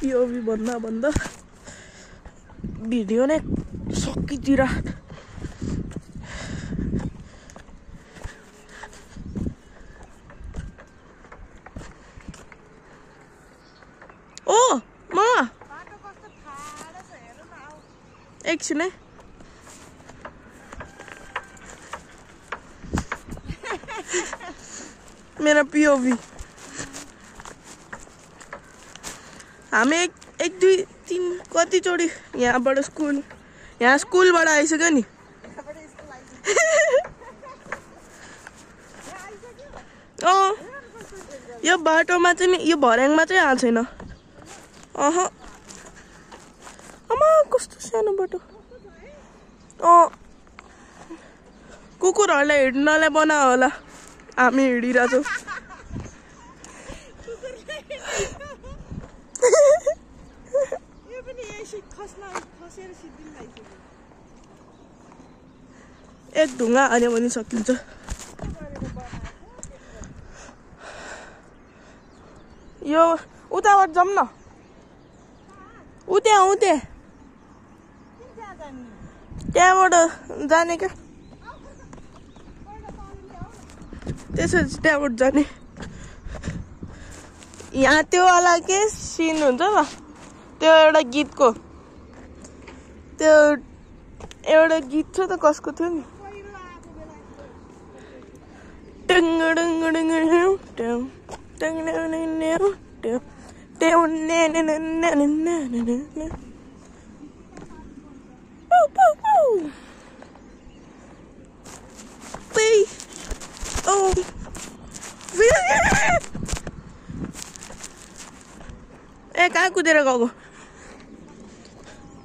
पिओभी भन्दा भन्दा भिडियो नै सकितिर ओ मामा बाटो कस्तो ठाडो छ हेर्नु न आऊ एकछिन है मेरा पिओभी हामी एक दुई तीन कतिचोटि यहाँबाट स्कुलबाट आइसक्यो नि अँ यो बाटोमा चाहिँ नि यो भर्याङमा चाहिँ आएको छैन अह आमा कस्तो सानो बाटो अँ कुकुरहरूलाई हिँड्नलाई बनायो होला हामी हिँडिरहेछौँ एक ढुङ्गा हाल्यो भने सकिन्छ यो उताबाट जाऊँ न उते त्यहाँबाट जाने क्या त्यसपछि त्यहाँबाट जाने यहाँ त्यो वाला के सिन हुन्छ ल त्यो एउटा गीतको त्यो एउटा गीत छ त कसको थियो नि ए कहाँ कुदेर गएको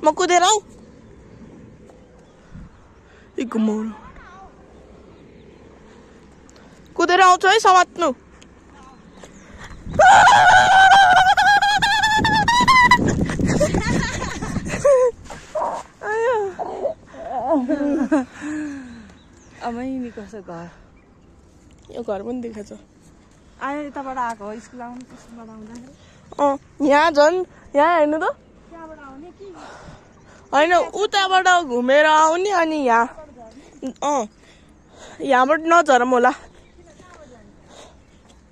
म कुदेर आऊ कुदेर आउँछु है समात्नु अमै कसो घर यो घर पनि देखाएको छ आयो यताबाट आएको हो स्कुल आउनु स्कुलबाट आउँदाखेरि यहाँ झन् यहाँ हेर्नु त त्यहाँबाट आउने कि होइन उताबाट घुमेर आउने अनि यहाँ यहाँबाट नझरौँ होला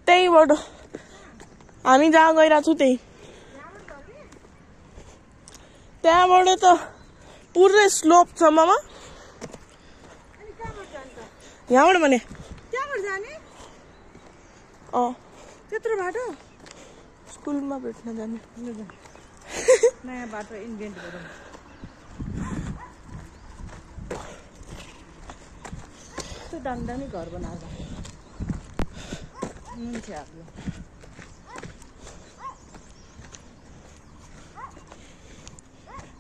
त्यहीबाट हामी जहाँ गइरहेको छु त्यहाँबाट त पुरै स्लोप छ मामा यहाँबाट भने त्यहाँबाट जाने त्यत्रो बाटो स्कुलमा भेट्न जाने नयाँ बाटो इन्भेन्ट गरौँ त्यो दामी दामी घर बनाएको मान्छेहरूले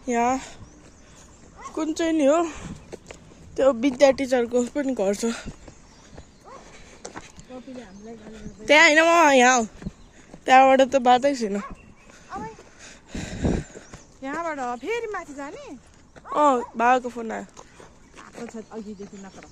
यहाँ कुन चाहिँ नि हो त्यो विद्या टिचरको पनि घर छ त्यहाँ होइन मामा यहाँ हो त्यहाँबाट त बाटै छैन यहाँबाट फेरि माथि जाने बाबाको फोन आयो अघिदेखि नकर